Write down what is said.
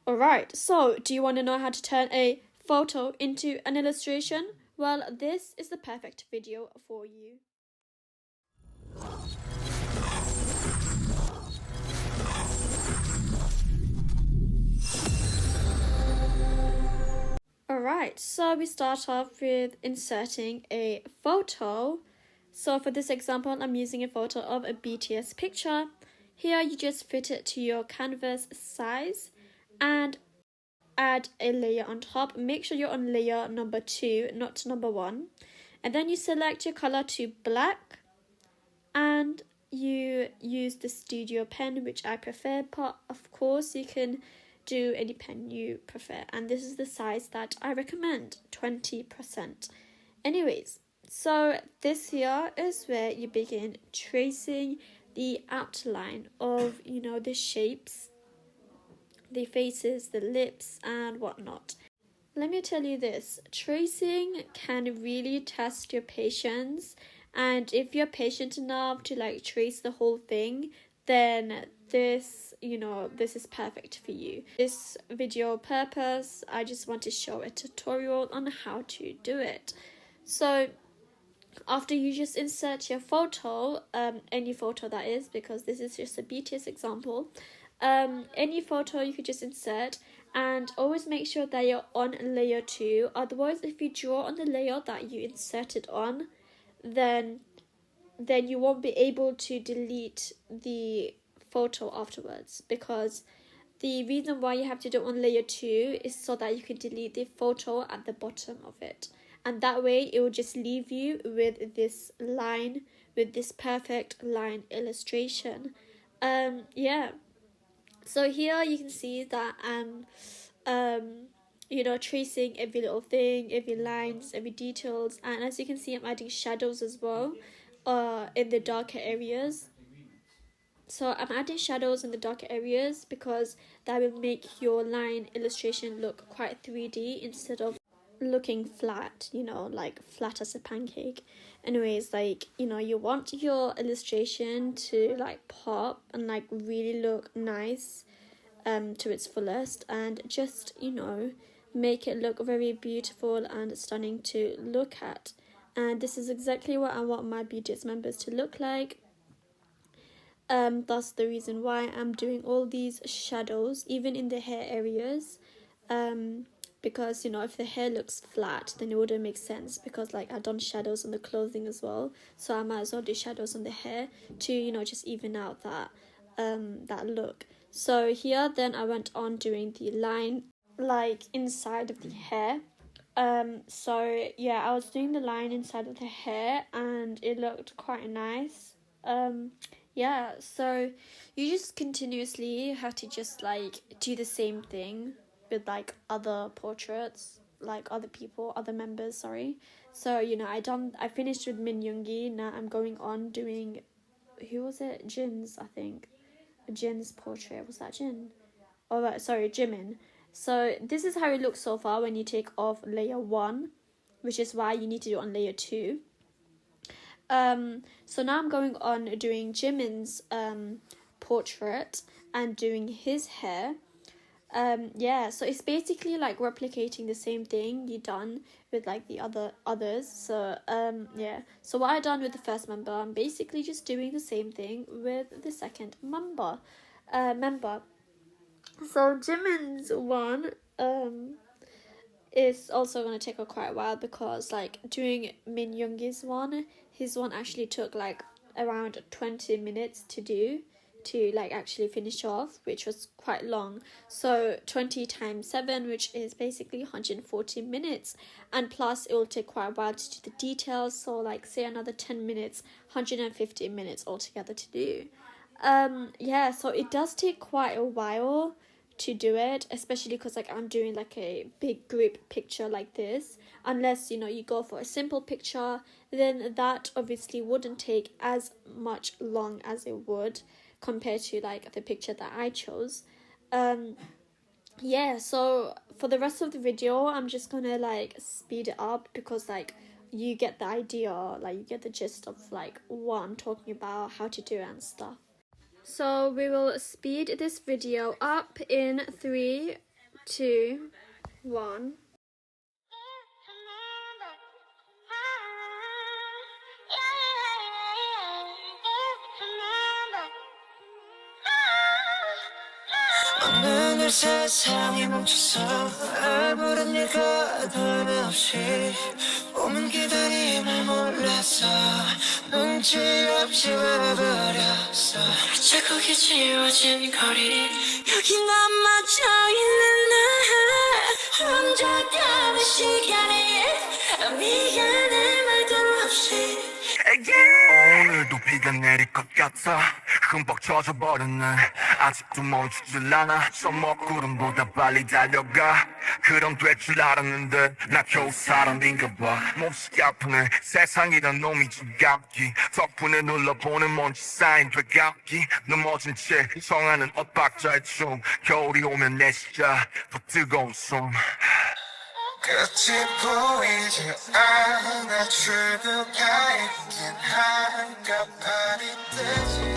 Alright, so do you want to know how to turn a photo into an illustration? Well, this is the perfect video for you. Alright, so we start off with inserting a photo. So for this example, I'm using a photo of a BTS picture. Here you just fit it to your canvas size and add a layer on top. Make sure you're on layer number 2, not number 1. And then you select your color to black and you use the studio pen, which I prefer, but of course you can do any pen you prefer, and this is the size that I recommend, 20%. Anyways, so this here is where you begin tracing the outline of, the shapes, the faces, the lips and whatnot. Let me tell you this, tracing can really test your patience, and if you're patient enough to trace the whole thing, then this is perfect for you. This video purpose, I just want to show a tutorial on how to do it. So after you just insert your photo, any photo that is, because this is just a BTS example, any photo you could just insert, and always make sure that you're on layer 2. Otherwise, if you draw on the layer that you inserted on, then you won't be able to delete the photo afterwards, because the reason why you have to do it on layer 2 is so that you can delete the photo at the bottom of it, and that way it will just leave you with this line, with this perfect line illustration. So here you can see that tracing every little thing, every lines, every details, and as you can see I'm adding shadows as well in the darker areas. So I'm adding shadows in the darker areas because that will make your line illustration look quite 3D instead of looking flat, like flat as a pancake. Anyways, you want your illustration to pop and really look nice to its fullest, and just make it look very beautiful and stunning to look at. And this is exactly what I want my BTS members to look like. That's the reason why I'm doing all these shadows, even in the hair areas, because if the hair looks flat, then it wouldn't make sense, because I've done shadows on the clothing as well, so I might as well do shadows on the hair to just even out that look. So here then I went on doing the line inside of the hair. So yeah, I was doing the line inside of the hair and it looked quite nice. Yeah, so you just continuously have to just do the same thing with other portraits, other members, sorry. So I finished with Min Yoongi. Now I'm going on doing, who was it, Jin's, I think. Jin's portrait. Was that Jin? Oh right, sorry, Jimin. So this is how it looks so far when you take off layer 1, which is why you need to do it on layer 2. So now I'm going on doing Jimin's portrait and doing his hair. So it's basically replicating the same thing you done with the others. So so what I done with the first member, I'm basically just doing the same thing with the second member. So Jimin's one is also going to take quite a while, because doing Min Yoongi's one, his one actually took around 20 minutes to do, to actually finish off, which was quite long. So 20 times 7, which is basically 140 minutes, and plus it will take quite a while to do the details, so say another 10 minutes, 150 minutes altogether to do. So it does take quite a while to do it, especially because I'm doing a big group picture like this. Unless you go for a simple picture, then that obviously wouldn't take as much long as it would compared to the picture that I chose. So for the rest of the video I'm just gonna speed it up, because you get the idea, you get the gist of what I'm talking about, how to do it and stuff. So we will speed this video up in 3, 2, 1. 어느 날 세상이 멈춰서 아무런 일과 변화 없이 몸은 기다림을 몰랐어 눈치 없이 와버렸어 자꾸 지워진 거리 여기 남아져 있는 나 혼자 가는 시간에 미안해 말도 없이 오늘도 비가 내릴 것 같아 흠뻑 젖어버린 날 아직도 멈추질 않아 저 먹구름보다 빨리 달려가 그럼 될 줄 알았는데 나 겨우 사람인가 봐 몹시 아프네 세상이란 놈이 지갑기 덕분에 눌러보는 먼지 쌓인 되갑기 넘어진 채 청하는 엇박자의 춤 겨울이 오면 내 시야 더 뜨거운 숨 끝이 보이지 않아 출구가 있긴 한가 발이 뜨지